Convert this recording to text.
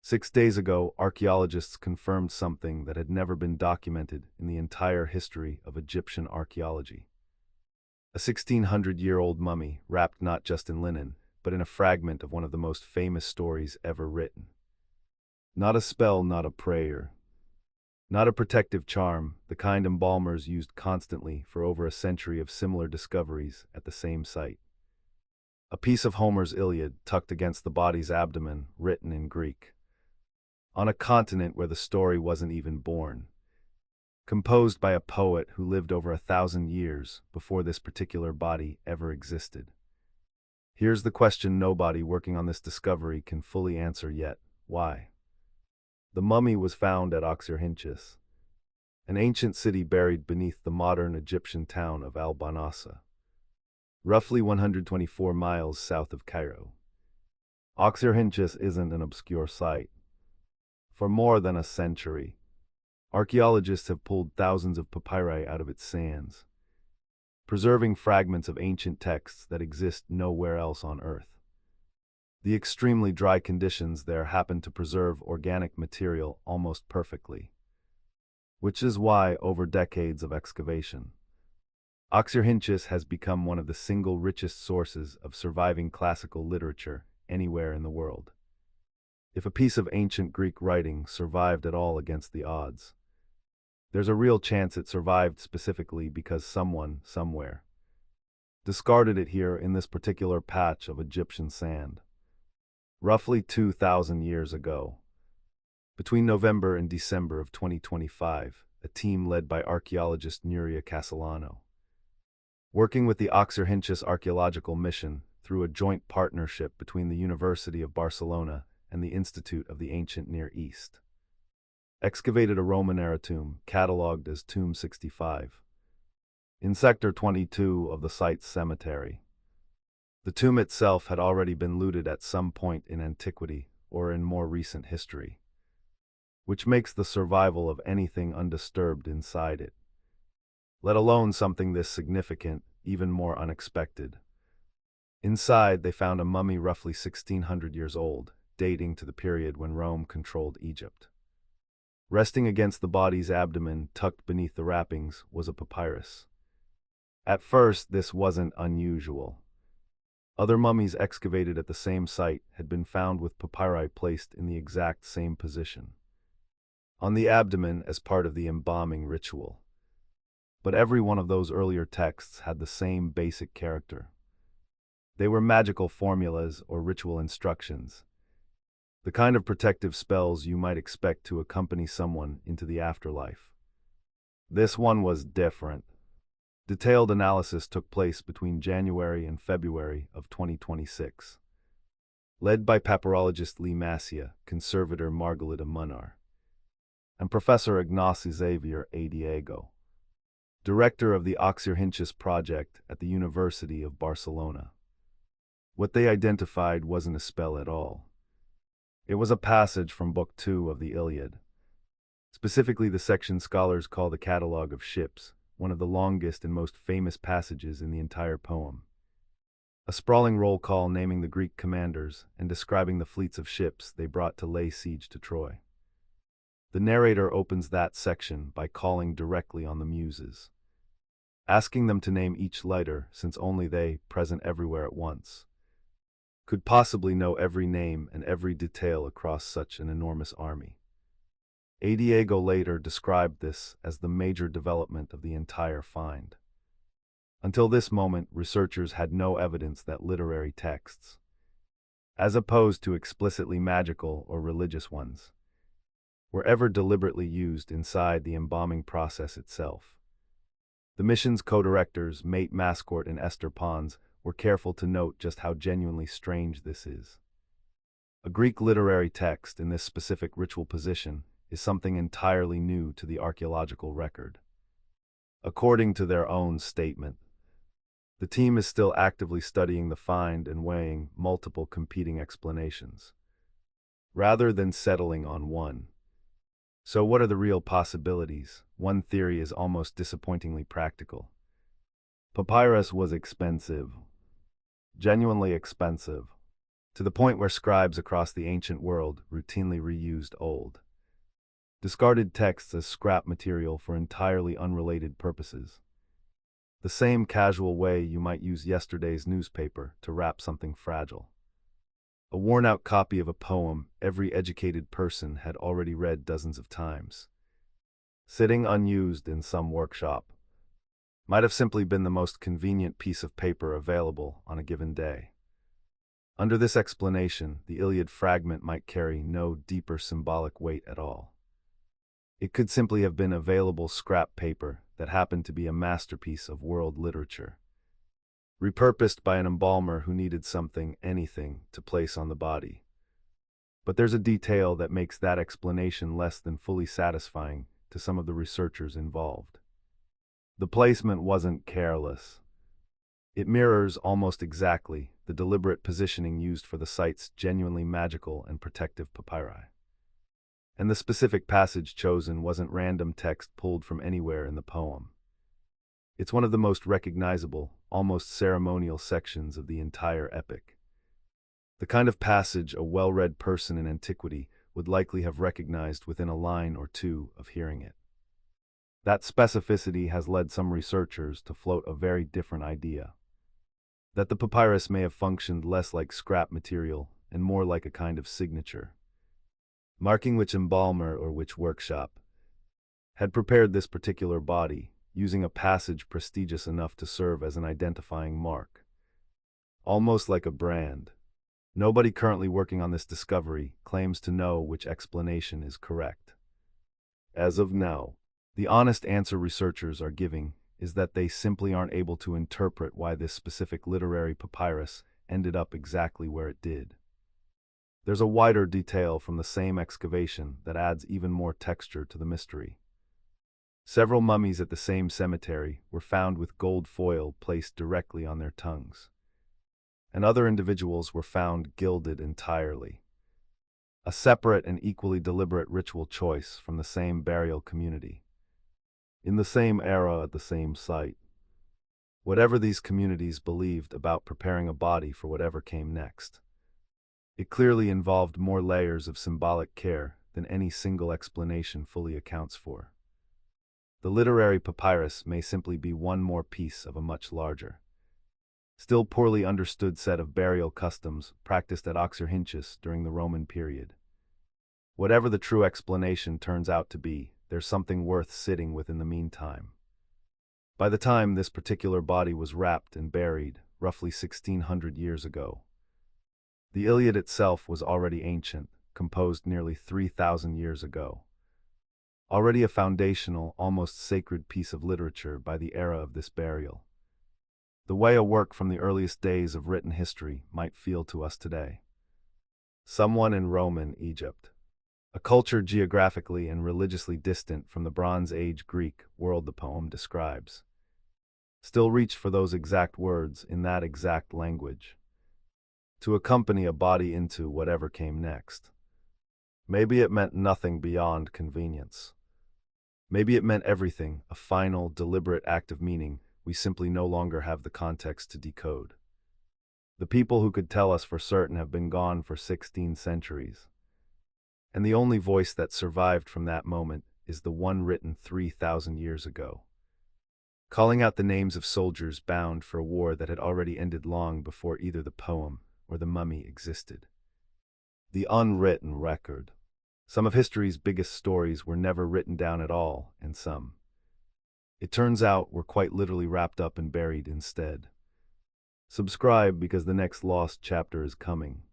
6 days ago, archaeologists confirmed something that had never been documented in the entire history of Egyptian archaeology. A 1600-year-old mummy wrapped not just in linen, but in a fragment of one of the most famous stories ever written. Not a spell, not a prayer, not a protective charm, the kind embalmers used constantly for over a century of similar discoveries at the same site. A piece of Homer's Iliad tucked against the body's abdomen, written in Greek. On a continent where the story wasn't even born. Composed by a poet who lived over 1,000 years before this particular body ever existed. Here's the question nobody working on this discovery can fully answer yet. Why? The mummy was found at Oxyrhynchus, an ancient city buried beneath the modern Egyptian town of Al-Banasa, roughly 124 miles south of Cairo. Oxyrhynchus isn't an obscure site. For more than a century, archaeologists have pulled thousands of papyri out of its sands, preserving fragments of ancient texts that exist nowhere else on Earth. The extremely dry conditions there happen to preserve organic material almost perfectly, which is why, over decades of excavation, Oxyrhynchus has become one of the single richest sources of surviving classical literature anywhere in the world. If a piece of ancient Greek writing survived at all against the odds, there's a real chance it survived specifically because someone, somewhere, discarded it here in this particular patch of Egyptian sand. Roughly 2,000 years ago. Between November and December of 2025, a team led by archaeologist Nuria Castellano, working with the Oxyrhynchus Archaeological mission through a joint partnership between the University of Barcelona and the Institute of the Ancient Near East, excavated a Roman-era tomb, catalogued as Tomb 65, in Sector 22 of the site's cemetery. The tomb itself had already been looted at some point in antiquity or in more recent history, which makes the survival of anything undisturbed inside it, let alone something this significant, even more unexpected. Inside, they found a mummy roughly 1,600 years old, dating to the period when Rome controlled Egypt. Resting against the body's abdomen, tucked beneath the wrappings, was a papyrus. At first, this wasn't unusual. Other mummies excavated at the same site had been found with papyri placed in the exact same position, on the abdomen as part of the embalming ritual. But every one of those earlier texts had the same basic character. They were magical formulas or ritual instructions, the kind of protective spells you might expect to accompany someone into the afterlife. This one was different. Detailed analysis took place between January and February of 2026, led by papyrologist Lee Massia, conservator Margalida Munnar, and Professor Ignasi-Xavier Adiego, director of the Oxyrhynchus project at the University of Barcelona. What they identified wasn't a spell at all. It was a passage from Book 2 of the Iliad, specifically the section scholars call the Catalogue of Ships, one of the longest and most famous passages in the entire poem. A sprawling roll call naming the Greek commanders and describing the fleets of ships they brought to lay siege to Troy. The narrator opens that section by calling directly on the Muses, asking them to name each lighter since only they, present everywhere at once, could possibly know every name and every detail across such an enormous army. Adiego later described this as the major development of the entire find. Until this moment, researchers had no evidence that literary texts, as opposed to explicitly magical or religious ones, were ever deliberately used inside the embalming process itself. The mission's co-directors, Mate Mascourt and Esther Pons, were careful to note just how genuinely strange this is. A Greek literary text in this specific ritual position is something entirely new to the archaeological record. According to their own statement, the team is still actively studying the find and weighing multiple competing explanations, rather than settling on one. So what are the real possibilities? One theory is almost disappointingly practical. Papyrus was expensive, genuinely expensive. to the point where scribes across the ancient world routinely reused old, discarded texts as scrap material for entirely unrelated purposes. The same casual way you might use yesterday's newspaper to wrap something fragile. A worn-out copy of a poem every educated person had already read dozens of times, sitting unused in some workshop, might have simply been the most convenient piece of paper available on a given day. Under this explanation, the Iliad fragment might carry no deeper symbolic weight at all. It could simply have been available scrap paper that happened to be a masterpiece of world literature, repurposed by an embalmer who needed anything, to place on the body. But there's a detail that makes that explanation less than fully satisfying to some of the researchers involved. The placement wasn't careless. It mirrors almost exactly the deliberate positioning used for the site's genuinely magical and protective papyri. And the specific passage chosen wasn't random text pulled from anywhere in the poem. It's one of the most recognizable, almost ceremonial sections of the entire epic. The kind of passage a well-read person in antiquity would likely have recognized within a line or two of hearing it. That specificity has led some researchers to float a very different idea: that the papyrus may have functioned less like scrap material and more like a kind of signature, marking which embalmer or which workshop had prepared this particular body, using a passage prestigious enough to serve as an identifying mark. Almost like a brand. Nobody currently working on this discovery claims to know which explanation is correct. As of now, the honest answer researchers are giving is that they simply aren't able to interpret why this specific literary papyrus ended up exactly where it did. There's a wider detail from the same excavation that adds even more texture to the mystery. Several mummies at the same cemetery were found with gold foil placed directly on their tongues, and other individuals were found gilded entirely. A separate and equally deliberate ritual choice from the same burial community, in the same era at the same site. Whatever these communities believed about preparing a body for whatever came next, it clearly involved more layers of symbolic care than any single explanation fully accounts for. The literary papyrus may simply be one more piece of a much larger, still poorly understood set of burial customs practiced at Oxyrhynchus during the Roman period. Whatever the true explanation turns out to be, there's something worth sitting with in the meantime. By the time this particular body was wrapped and buried, roughly 1600 years ago, the Iliad itself was already ancient, composed nearly 3,000 years ago. Already a foundational, almost sacred piece of literature by the era of this burial. The way a work from the earliest days of written history might feel to us today. Someone in Roman Egypt, a culture geographically and religiously distant from the Bronze Age Greek world the poem describes, still reached for those exact words in that exact language to accompany a body into whatever came next. Maybe it meant nothing beyond convenience. Maybe it meant everything, a final, deliberate act of meaning we simply no longer have the context to decode. The people who could tell us for certain have been gone for 16 centuries. And the only voice that survived from that moment is the one written 3,000 years ago, calling out the names of soldiers bound for a war that had already ended long before either the poem or the mummy existed. The Unwritten Record. Some of history's biggest stories were never written down at all, and some, it turns out, were quite literally wrapped up and buried instead. Subscribe because the next lost chapter is coming.